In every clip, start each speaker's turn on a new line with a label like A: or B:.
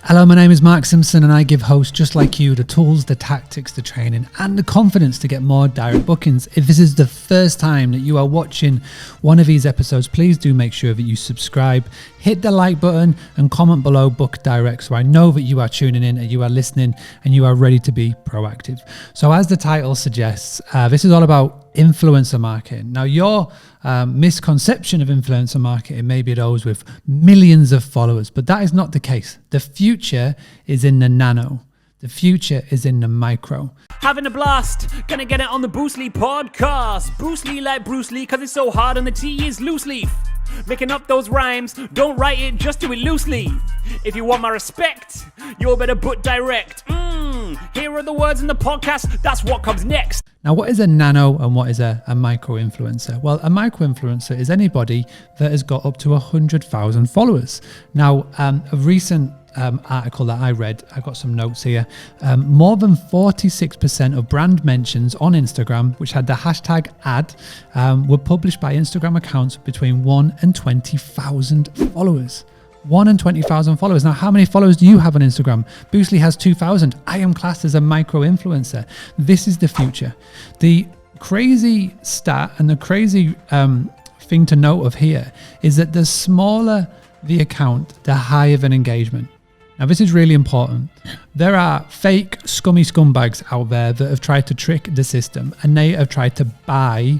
A: Hello, my name is Mark Simpson and I give hosts just like you the tools, the tactics, the training and the confidence to get more direct bookings. If this is the first time that you are watching one of these episodes, please do make sure that you subscribe, hit the like button and comment below book direct so I know that you are tuning in and you are listening and you are ready to be proactive. So as the title suggests, this is all about influencer marketing. Now your misconception of influencer marketing may be those with millions of followers, but that is not the case. The future is in the nano. The future is in the micro.
B: Having a blast, gonna get it on the Bruce Lee podcast. Bruce Lee like Bruce Lee, cause it's so hard and the T is loose leaf. Making up those rhymes, don't write it, just do it loosely. If you want my respect, you better put direct. Here are the words in the podcast, that's what comes next.
A: Now, what is a nano and what is a micro influencer? Well, a micro influencer is anybody that has got up to 100,000 followers. Now, a recent article that I read, I got some notes here. More than 46% of brand mentions on Instagram, which had the hashtag ad, were published by Instagram accounts between 1 and 20,000 followers. 1 and 20,000 followers. Now, how many followers do you have on Instagram? Bruce Lee has 2,000. I am classed as a micro influencer. This is the future. The crazy stat and the crazy thing to note of here is that the smaller the account, the higher the engagement. Now, this is really important. There are fake, scummy scumbags out there that have tried to trick the system and they have tried to buy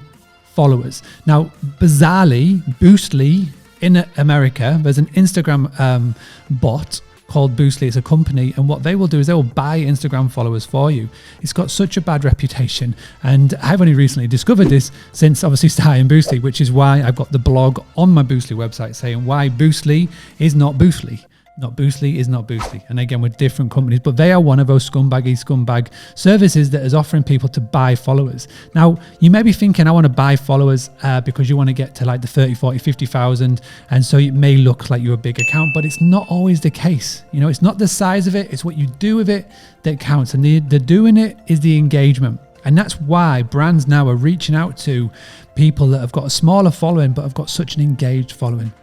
A: followers. Now, bizarrely, Bruce Lee in America, there's an Instagram bot called Bruce Lee. It's a company, and what they will do is they will buy Instagram followers for you. It's got such a bad reputation, and I've only recently discovered this since obviously starting Bruce Lee, which is why I've got the blog on my Bruce Lee website saying why Bruce Lee is not Bruce Lee. Not Bruce Lee is not Bruce Lee. And again, with different companies, but they are one of those scumbag services that is offering people to buy followers. Now, you may be thinking, I want to buy followers because you want to get to like the 30, 40, 50,000. And so it may look like you're a big account, but it's not always the case. You know, it's not the size of it, it's what you do with it that counts. And the doing it is the engagement. And that's why brands now are reaching out to people that have got a smaller following, but have got such an engaged following.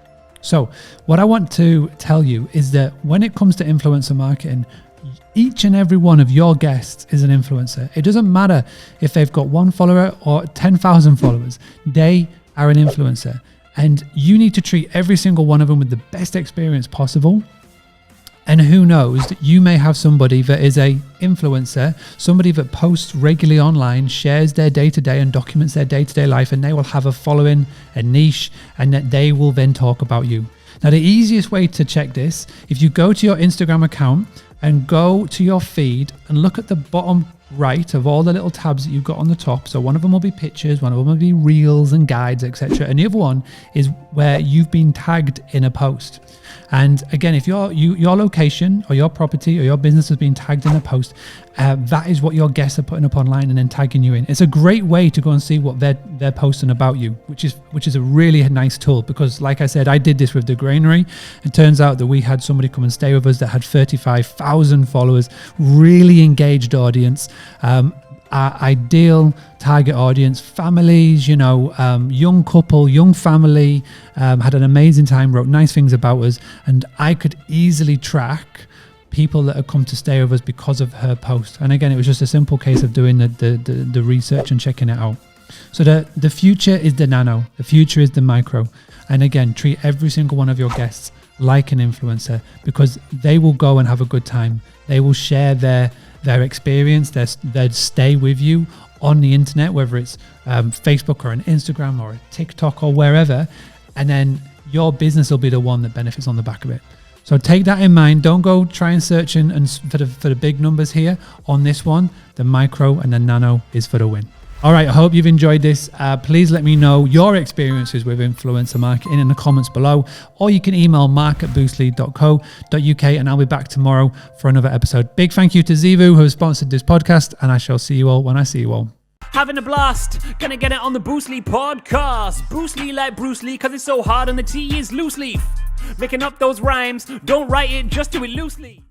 A: So what I want to tell you is that when it comes to influencer marketing, each and every one of your guests is an influencer. It doesn't matter if they've got 1 follower or 10,000 followers. They are an influencer. And you need to treat every single one of them with the best experience possible. And who knows, you may have somebody that is a influencer, somebody that posts regularly online, shares their day-to-day and documents their day-to-day life, and they will have a following, a niche, and that they will then talk about you. Now, the easiest way to check this, if you go to your Instagram account and go to your feed and look at the bottom right of all the little tabs that you've got on the top. So one of them will be pictures, one of them will be reels and guides, etc. And the other one is where you've been tagged in a post. And again, if your location or your property or your business has been tagged in a post, that is what your guests are putting up online and then tagging you in. It's a great way to go and see what they're posting about you, which is a really nice tool, because like I said, I did this with the granary. It turns out that we had somebody come and stay with us that had 35,000 followers, really engaged audience. Our ideal target audience, families, young couple, young family, had an amazing time, wrote nice things about us, and I could easily track people that had come to stay with us because of her post. And again, it was just a simple case of doing the research and checking it out. So the future is the nano, the future is the micro. And again, treat every single one of your guests like an influencer, because they will go and have a good time. They will share their experience, their stay with you on the internet, whether it's Facebook or an Instagram or a TikTok or wherever, and then your business will be the one that benefits on the back of it. So take that in mind. Don't go try and search and for the big numbers here. On this one, the micro and the nano is for the win. All right, I hope you've enjoyed this. Please let me know your experiences with influencer marketing in the comments below, or you can email mark@boostly.co.uk, and I'll be back tomorrow for another episode. Big thank you to Zivu, who has sponsored this podcast, and I shall see you all when I see you all.
B: Having a blast, gonna get it on the Bruce Lee podcast. Bruce Lee like Bruce Lee, cause it's so hard and the T is loose leaf. Making up those rhymes, don't write it, just do it loosely.